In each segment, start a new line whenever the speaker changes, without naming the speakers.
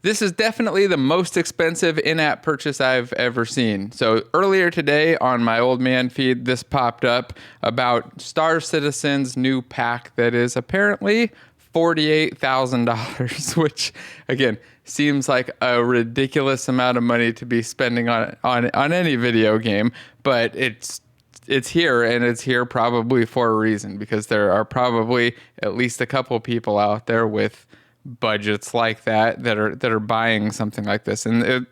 This is definitely the most expensive in-app purchase I've ever seen. So earlier today on my old man feed, this popped up about Star Citizen's new pack that is apparently $48,000, which again seems like a ridiculous amount of money to be spending on any video game, but it's here, and it's here probably for a reason, because there are probably at least a couple people out there with budgets like that are buying something like this. And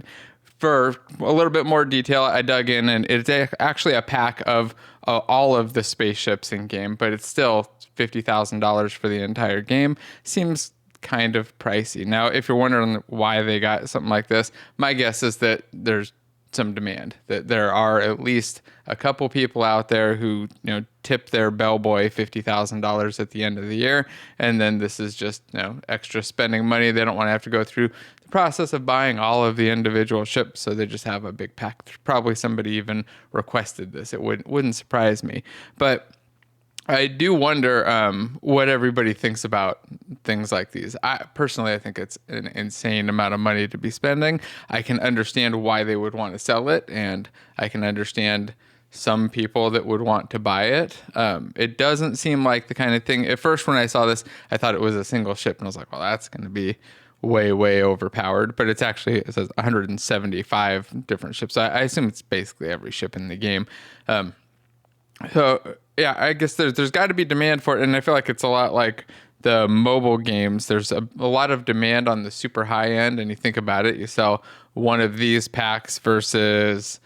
for a little bit more detail, I dug in, and it's actually a pack of all of the spaceships in game, but it's still $50,000 for the entire game. Seems kind of pricey. Now, if you're wondering why they got something like this, my guess is that there's some demand, that there are at least a couple people out there who, tip their bellboy $50,000 at the end of the year, and then this is just, extra spending money. They don't want to have to go through the process of buying all of the individual ships, so they just have a big pack. Probably somebody even requested this. It wouldn't surprise me, but I do wonder what everybody thinks about things like these. I think it's an insane amount of money to be spending. I can understand why they would want to sell it, and I can understand some people that would want to buy it. It doesn't seem like the kind of thing. At first, when I saw this, I thought it was a single ship, and I was like, well, that's going to be way, way overpowered. But it says 175 different ships. I assume it's basically every ship in the game. So yeah, I guess there's got to be demand for it, and I feel like it's a lot like the mobile games. There's a lot of demand on the super high end, and you think about it, you sell one of these packs versus,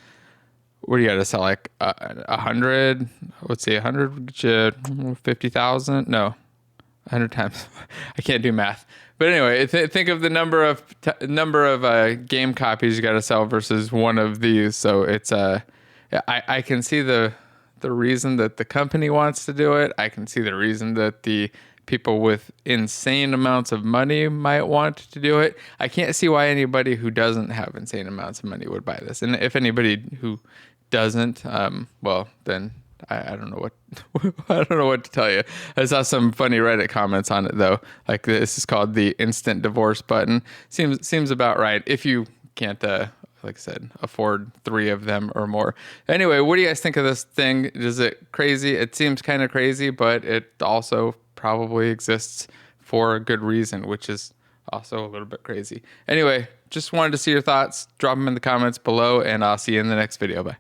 what do you got to sell, like 100? Let's see, 100 would get you 50,000? No, 100 times. I can't do math. But anyway, think of the number of game copies you got to sell versus one of these. So it's I can see the reason that the company wants to do it. I can see the reason that the people with insane amounts of money might want to do it. I can't see why anybody who doesn't have insane amounts of money would buy this. And if anybody who doesn't, well, then I don't know what I don't know what to tell you. I saw some funny Reddit comments on it though. Like, this is called the instant divorce button. Seems about right if you can't like I said, afford 3 of them or more. Anyway, what do you guys think of this thing? Is it crazy? It seems kind of crazy, but it also probably exists for a good reason, which is also a little bit crazy. Anyway, just wanted to see your thoughts. Drop them in the comments below, and I'll see you in the next video. Bye.